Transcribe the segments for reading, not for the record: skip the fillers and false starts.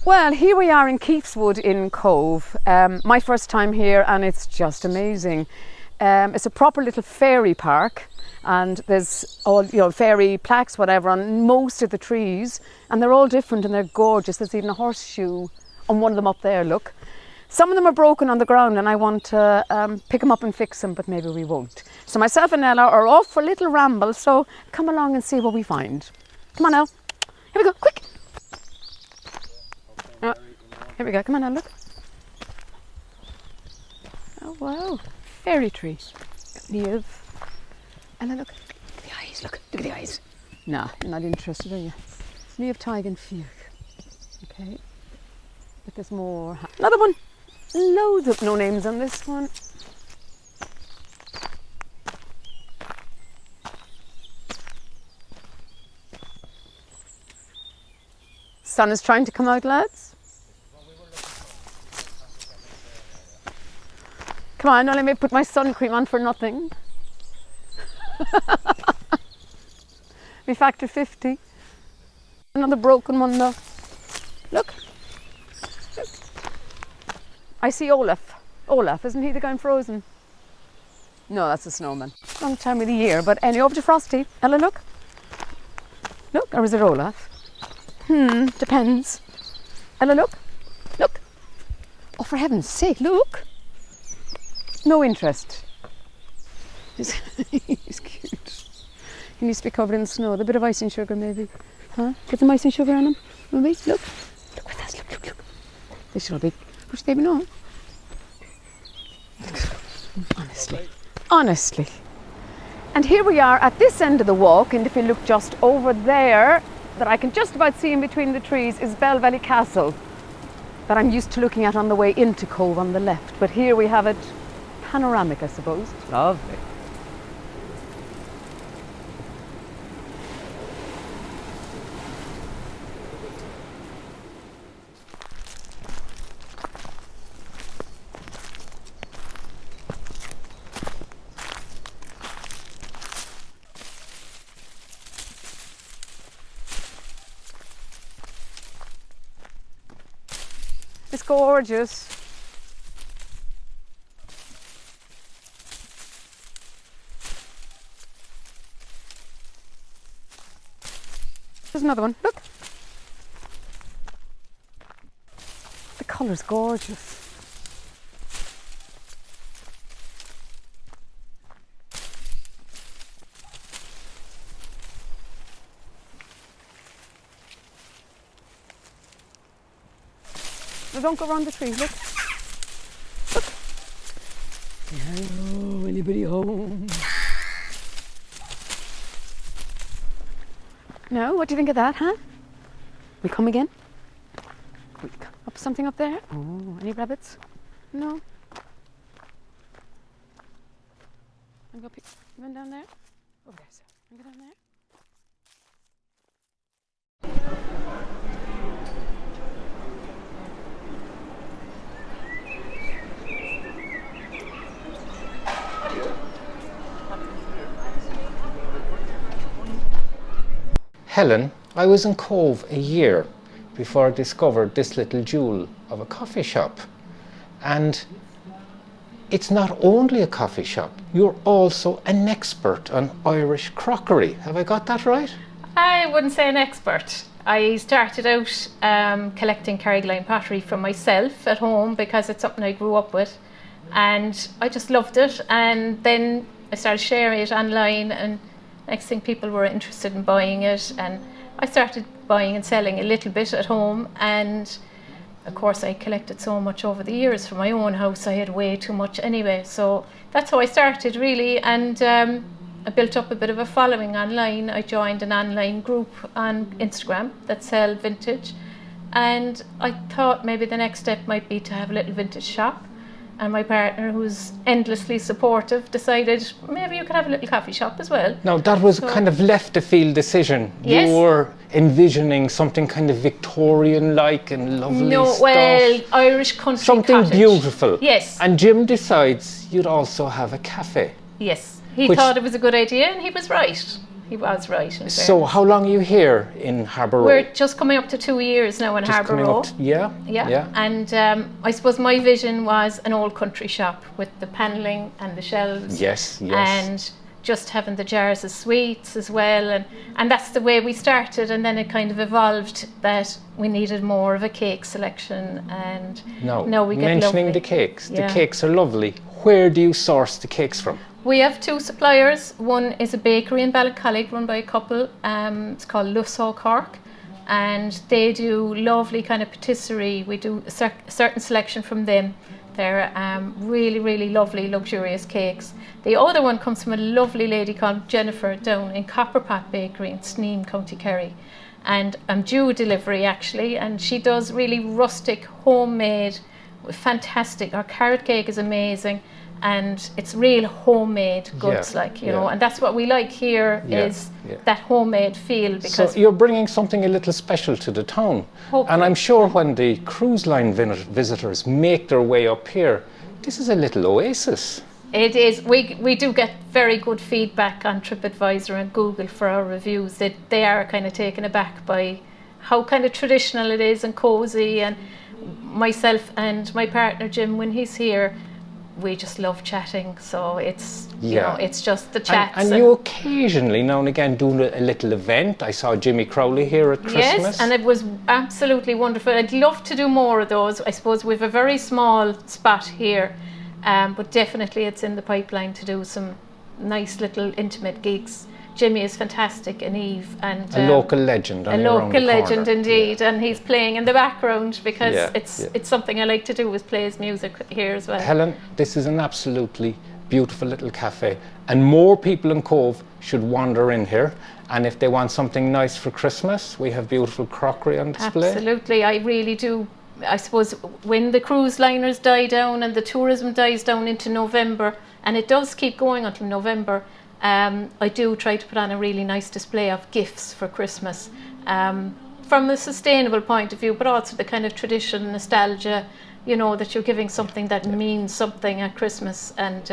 Well, here we are in Keithswood in Cobh. My first time here, and it's just amazing. It's a proper little fairy park, and there's all, fairy plaques, whatever, on most of the trees, and they're all different and they're gorgeous. There's even a horseshoe on one of them up there, look. Some of them are broken on the ground and I want to pick them up and fix them, but maybe we won't. So myself and Ella are off for a little ramble, so come along and see what we find. Come on, Elle. Here we go, quick. Here we go, come on now, look. Oh wow, fairy tree. Niamh. Ella, look. Look at the eyes, look at the eyes. Nah, you're not interested, are you? Niamh Taigan Fiach. Okay. But there's more. Another one. Loads of no names on this one. Sun is trying to come out, lads. Come on, now let me put my sun cream on for nothing. We factor 50. Another broken one though. Look. I see Olaf. Olaf, isn't he the guy in Frozen? No, that's a snowman. Long time of the year, but anyway, over to Frosty. Ella, look. Look, or is it Olaf? Depends. Ella, look. Look. Oh, for heaven's sake, look. No interest. He's cute. He needs to be covered in snow. A bit of icing sugar, maybe. Huh? Get some icing sugar on him. Maybe. Look. Look with us. Look. This should be. Who's the baby now? Honestly. And here we are at this end of the walk, and if you look just over there, that I can just about see in between the trees, is Bell Valley Castle, that I'm used to looking at on the way into Cobh on the left. But here we have it panoramic, I suppose. Lovely. It's gorgeous. There's another one, look. The colour's gorgeous. No, don't go around the tree, look. Look. Hello, anybody home? No, what do you think of that, huh? We come again? Up something up there? Oh, any rabbits? No. I'm go pick one down there. Over there, sir. I'm go down there. Helen, I was in Cobh a year before I discovered this little jewel of a coffee shop. And it's not only a coffee shop, you're also an expert on Irish crockery. Have I got that right? I wouldn't say an expert. I started out collecting Carrigaline pottery for myself at home because it's something I grew up with. And I just loved it. And then I started sharing it online, and Next thing, people were interested in buying it, and I started buying and selling a little bit at home. And of course, I collected so much over the years for my own house. I had way too much anyway. So that's how I started, really. And I built up a bit of a following online. I joined an online group on Instagram that sell vintage. And I thought maybe the next step might be to have a little vintage shop. And my partner, who's endlessly supportive, decided maybe you could have a little coffee shop as well. Now, that was kind of left of field decision. Yes. You were envisioning something kind of Victorian-like and lovely stuff. Well, Irish country something cottage. Beautiful. Yes. And Jim decides you'd also have a cafe. Yes. He thought it was a good idea, and he was right. He was right. So how long are you here in Harbour Row? We're just coming up to 2 years now in Harbour Row. Yeah. And I suppose my vision was an old country shop with the panelling and the shelves. Yes. And just having the jars of sweets as well. And that's the way we started. And then it kind of evolved that we needed more of a cake selection. And now we get mentioning lovely. The cakes. The cakes are lovely. Where do you source the cakes from? We have 2 suppliers. One is a bakery in Ballincollig run by a couple. It's called Lusso Cork, and they do lovely kind of patisserie. We do a certain selection from them. They're really, really lovely, luxurious cakes. The other one comes from a lovely lady called Jennifer down in Copperpot Bakery in Sneem, County Kerry. And I'm due delivery actually, and she does really rustic, homemade, fantastic. Our carrot cake is amazing. And it's real homemade goods, you know, and that's what we like here is that homemade feel. Because so you're bringing something a little special to the town. Hopefully. And I'm sure when the cruise line visitors make their way up here, this is a little oasis. It is. We do get very good feedback on TripAdvisor and Google for our reviews. They are kind of taken aback by how kind of traditional it is and cosy. And myself and my partner Jim, when he's here, we just love chatting, so it's you know, it's just the chats. And you occasionally, now and again, do a little event. I saw Jimmy Crowley here at Christmas. Yes, and it was absolutely wonderful. I'd love to do more of those. I suppose we've a very small spot here, but definitely it's in the pipeline to do some nice little intimate gigs. Jimmy is fantastic, and Eve, and a local legend. A local legend indeed, and he's playing in the background because it's something I like to do, is play his music here as well. Helen, this is an absolutely beautiful little cafe, and more people in Cobh should wander in here. And if they want something nice for Christmas, we have beautiful crockery on display. Absolutely, I really do. I suppose when the cruise liners die down and the tourism dies down into November, and it does keep going until November, I do try to put on a really nice display of gifts for Christmas, from a sustainable point of view, but also the kind of tradition, nostalgia, you know, that you're giving something that means something at Christmas. And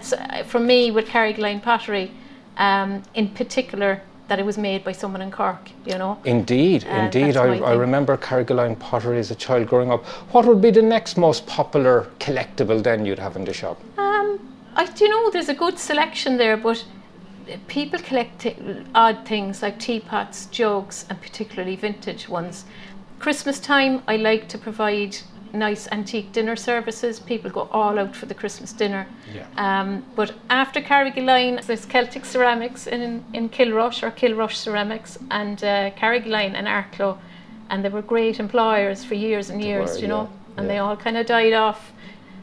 so for me, with Carrigaline pottery, in particular, that it was made by someone in Cork, you know. Indeed. I remember Carrigaline pottery as a child growing up. What would be the next most popular collectible then you'd have in the shop? You know, there's a good selection there, but people collect odd things like teapots, jugs, and particularly vintage ones. Christmas time, I like to provide nice antique dinner services. People go all out for the Christmas dinner. But after Carrigaline, there's Celtic Ceramics in Kilrush, or Kilrush Ceramics, and Carrigaline and Arklow, and they were great employers for years and years, you know, and they all kind of died off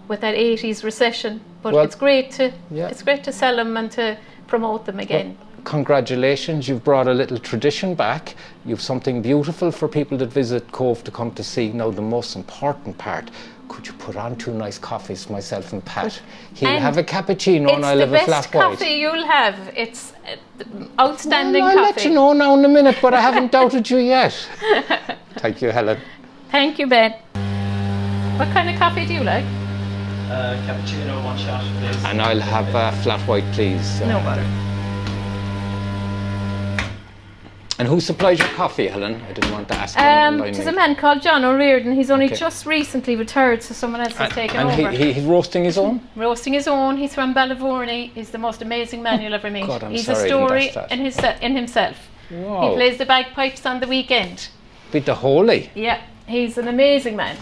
with that 80s recession, but it's great to sell them and to promote them again. Well, congratulations, you've brought a little tradition back. You've something beautiful for people that visit Cobh to come to see. Now the most important part, could you put on 2 nice coffees for myself and Pat? He'll have a cappuccino and I'll have a flat white. It's the best coffee you'll have. It's outstanding coffee. I'll let you know now in a minute, but I haven't doubted you yet. Thank you, Helen. Thank you, Ben. What kind of coffee do you like? Cappuccino, 1 shot, please. And I'll have a flat white, please. No bother. And who supplies your coffee, Helen? I didn't want to ask. There's a man called John O'Riordan. He's only just recently retired, so someone else has taken over. And he's roasting his own? Roasting his own. He's from Ballyvourney. He's the most amazing man you'll ever meet. God, He's a story in himself. Wow. He plays the bagpipes on the weekend. Bit the holy. Yeah, he's an amazing man.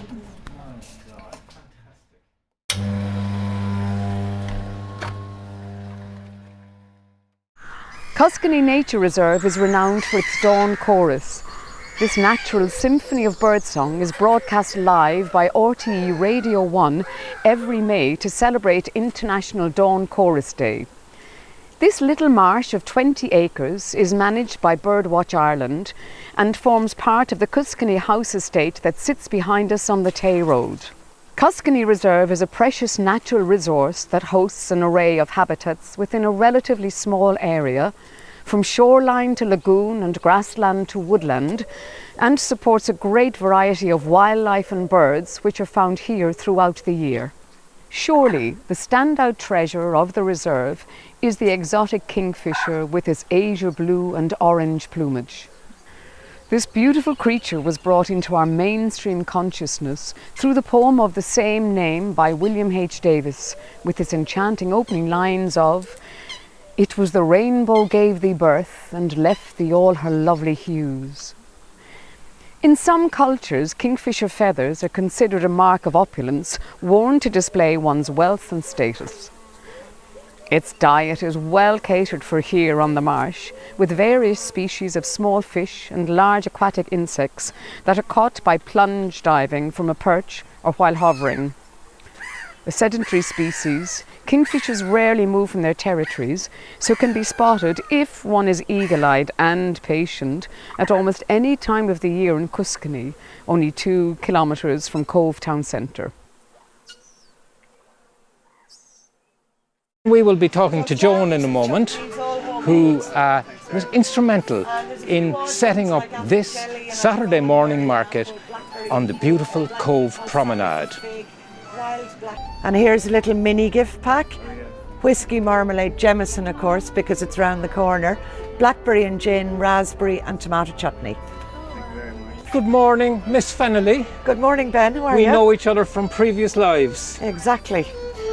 Cuscany Nature Reserve is renowned for its dawn chorus. This natural symphony of birdsong is broadcast live by RTE Radio 1 every May to celebrate International Dawn Chorus Day. This little marsh of 20 acres is managed by Birdwatch Ireland and forms part of the Cuscany House Estate that sits behind us on the Tay Road. Cuscany Reserve is a precious natural resource that hosts an array of habitats within a relatively small area, from shoreline to lagoon and grassland to woodland, and supports a great variety of wildlife and birds which are found here throughout the year. Surely the standout treasure of the reserve is the exotic kingfisher with its azure blue and orange plumage. This beautiful creature was brought into our mainstream consciousness through the poem of the same name by William H. Davis, with its enchanting opening lines of "It was the rainbow gave thee birth and left thee all her lovely hues." In some cultures, kingfisher feathers are considered a mark of opulence, worn to display one's wealth and status. Its diet is well catered for here on the marsh, with various species of small fish and large aquatic insects that are caught by plunge diving from a perch or while hovering. A sedentary species, kingfishers rarely move from their territories, so can be spotted, if one is eagle-eyed and patient, at almost any time of the year in Cuscany, only 2 kilometres from Cobh town centre. We will be talking to Joan in a moment, who was instrumental in setting up this Saturday morning market on the beautiful Cobh promenade. And here's a little mini gift pack. Whiskey, marmalade, Jameson, of course, because it's round the corner. Blackberry and gin, raspberry and tomato chutney. Good morning, Miss Fennelly. Good morning, Ben. How are you? We know each other from previous lives. Exactly.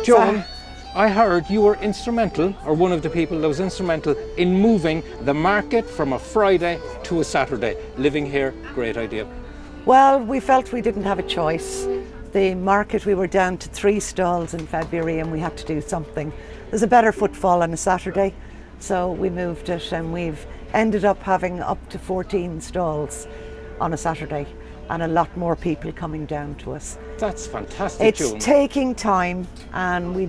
Joan, I heard you were instrumental, or one of the people that was instrumental, in moving the market from a Friday to a Saturday. Living here, great idea. Well, we felt we didn't have a choice. The market, we were down to 3 stalls in February and we had to do something. There's a better footfall on a Saturday, so we moved it, and we've ended up having up to 14 stalls on a Saturday and a lot more people coming down to us. That's fantastic, Joan. It's taking time, and we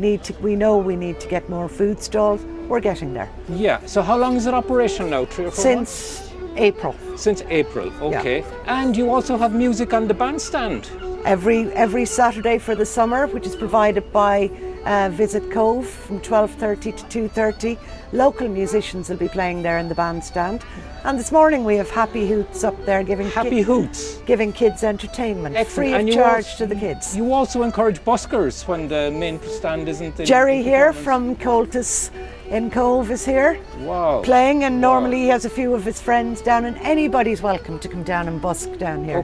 know we need to get more food stalls. We're getting there. Yeah, so how long is it operational now? 3 or 4 months? Since April. Since April, okay. Yeah. And you also have music on the bandstand. Every Saturday for the summer, which is provided by Visit Cobh from 12:30 to 2:30. Local musicians will be playing there in the bandstand. And this morning we have Happy Hoots up there giving kids entertainment. Excellent. Free and of charge to the kids. You also encourage buskers when the main stand isn't in. Jerry here from Coltis in Cobh is here. Wow. Playing, and normally he has a few of his friends down, and anybody's welcome to come down and busk down here.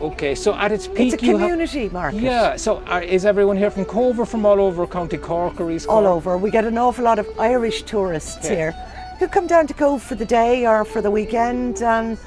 Okay. So at its peak, it's a community market. Yeah. So is everyone here from Cobh or from all over County Cork or East Cork? All over. We get an awful lot of Irish tourists here who come down to Cobh for the day or for the weekend, and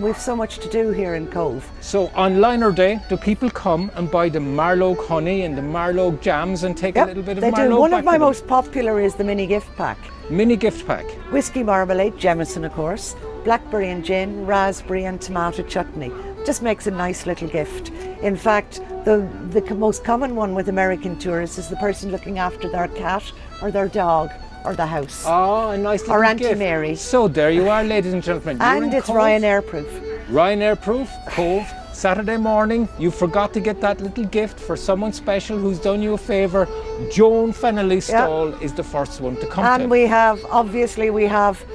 we've so much to do here in Cobh. So on Liner Day, do people come and buy the Marlogue honey and the Marlogue jams and take a little bit of Marlogue? They do. One back of my to them? most popular is the mini gift pack. Mini gift pack. Whiskey, marmalade, Jameson, of course, blackberry and gin, raspberry and tomato chutney. Just makes a nice little gift. In fact, the most common one with American tourists is the person looking after their cat or their dog or the house. Oh, a nice little or Auntie gift. Mary. So there you are, ladies and gentlemen. And it's Ryanair proof. Ryanair proof, Cobh, Saturday morning. You forgot to get that little gift for someone special who's done you a favour. Joan Fennelly's stall is the first one to come And we have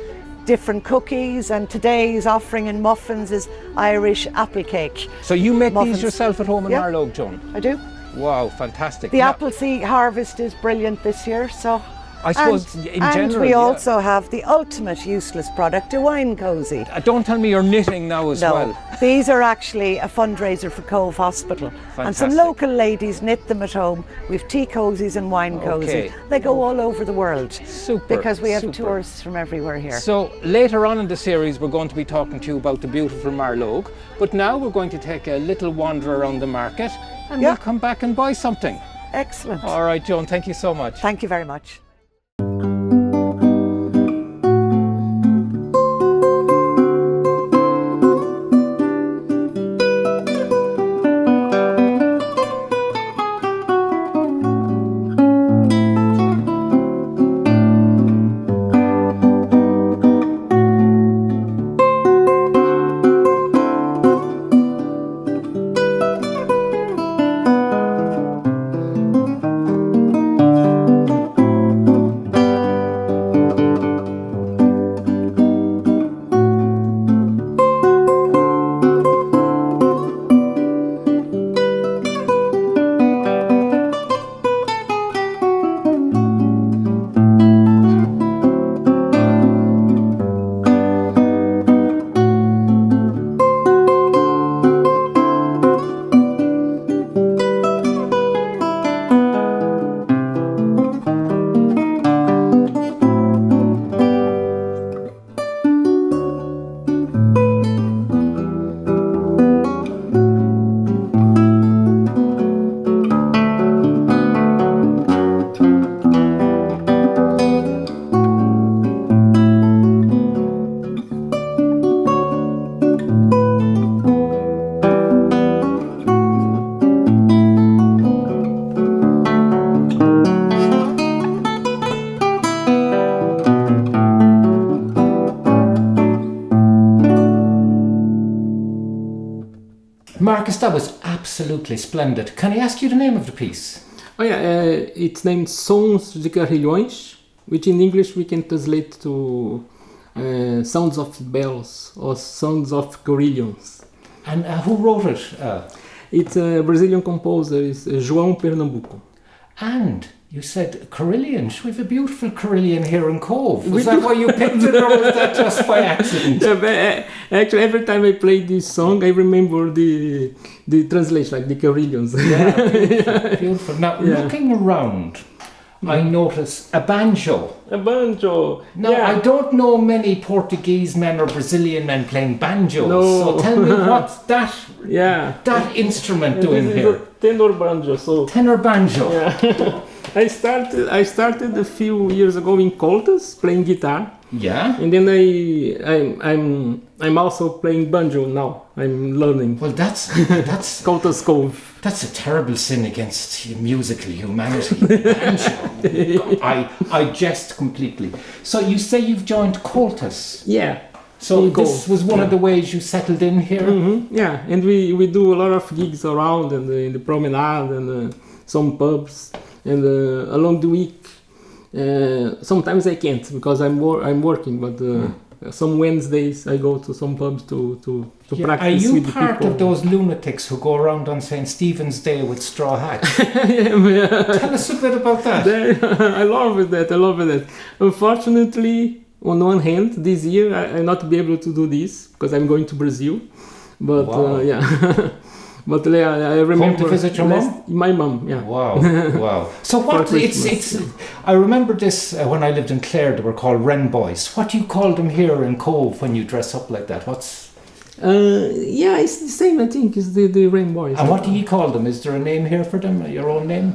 different cookies, and today's offering in muffins is Irish apple cake. So you make muffins. These yourself at home in Marlogue, Joan? I do. Wow, fantastic. The apple seed harvest is brilliant this year, so. I suppose in general. And we also have the ultimate useless product, a wine cosy. Don't tell me you're knitting now as well. These are actually a fundraiser for Cobh Hospital. Fantastic. And some local ladies knit them at home. We've tea cozies and wine cozies. They go all over the world. Super. Because we have tourists from everywhere here. So later on in the series we're going to be talking to you about the beautiful Marlogue. But now we're going to take a little wander around the market and we'll come back and buy something. Excellent. All right, Joan, thank you so much. Thank you very much. Marcus, that was absolutely splendid. Can I ask you the name of the piece? Oh yeah, it's named Sons de Carrilhões, which in English we can translate to Sounds of Bells or Sounds of Carrilhões. And who wrote it? It's a Brazilian composer, it's João Pernambuco. And you said Carrillion. We have a beautiful Carrillion here in Cobh. Was that why you picked it, or was that just by accident? Actually, every time I play this song, I remember the translation, like the Carrillions. Yeah, beautiful. Beautiful. Now, looking around, I notice a banjo. A banjo. Now, I don't know many Portuguese men or Brazilian men playing banjos. No. So tell me, what's that instrument doing this here? Is a tenor banjo. So tenor banjo. Yeah. I started a few years ago in Coltas playing guitar. Yeah. And then I'm also playing banjo now. I'm learning. Well, that's Coltas Cobh. That's a terrible sin against musical humanity. Banjo. I jest completely. So you say you've joined Coltas. Yeah. So this was one of the ways you settled in here? Mm-hmm. Yeah, and we do a lot of gigs around and in the promenade and some pubs. And along the week, sometimes I can't because I'm working, but some Wednesdays I go to some pubs to practice with the people. Are you part of those lunatics who go around on St. Stephen's Day with straw hats? Tell us a bit about that. I love that. Unfortunately, on one hand, this year I not be able to do this because I'm going to Brazil. But wow. But I remember. Home to visit your mom? My mom, yeah. Wow, wow. So what? It's. I remember this when I lived in Clare. They were called Wren Boys. What do you call them here in Cobh when you dress up like that? What's? It's the same. I think is the Wren Boys. And what do you call them? Is there a name here for them? Your own name?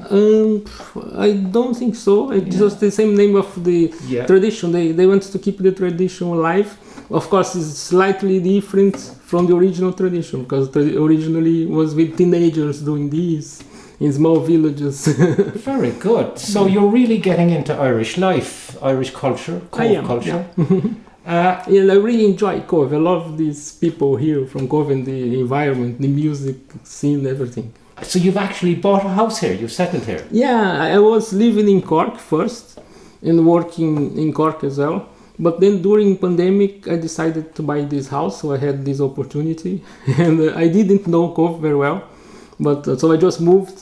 I don't think so. It's just the same name of the tradition. They want to keep the tradition alive. Of course, it's slightly different from the original tradition because originally was with teenagers doing this in small villages. Very good. So you're really getting into Irish life, Irish culture, Cobh culture. Yeah. And I really enjoy Cobh. I love these people here from Cobh and the environment, the music scene, everything. So you've actually bought a house here? You've settled here? Yeah, I was living in Cork first and working in Cork as well. But then during pandemic, I decided to buy this house, so I had this opportunity. And I didn't know Cobh very well, but so I just moved.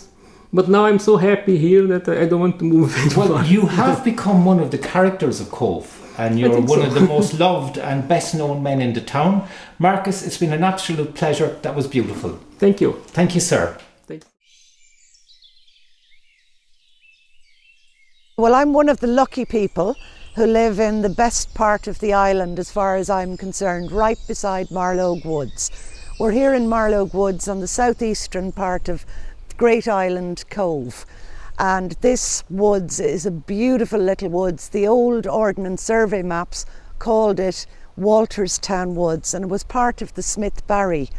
But now I'm so happy here that I don't want to move anymore. Well, you have become one of the characters of Cobh, and you're one of the most loved and best known men in the town. Marcus, it's been an absolute pleasure. That was beautiful. Thank you. Thank you, sir. Thanks. Well, I'm one of the lucky people who live in the best part of the island as far as I'm concerned, right beside Marlogue Woods. We're here in Marlogue Woods on the southeastern part of Great Island Cobh, and this woods is a beautiful little woods. The old Ordnance Survey maps called it Walterstown Woods, and it was part of the Smith-Barry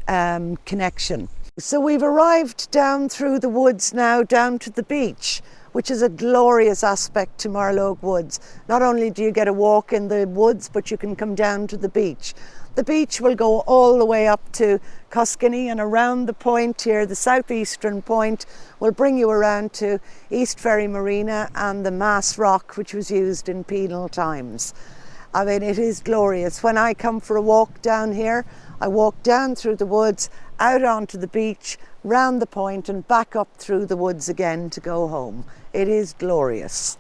connection. So we've arrived down through the woods now down to the beach, which is a glorious aspect to Marlogue Woods. Not only do you get a walk in the woods, but you can come down to the beach. The beach will go all the way up to Coskenny, and around the point here, the southeastern point, will bring you around to East Ferry Marina and the Mass Rock, which was used in penal times. I mean, it is glorious. When I come for a walk down here, I walk down through the woods, out onto the beach, round the point and back up through the woods again to go home. It is glorious.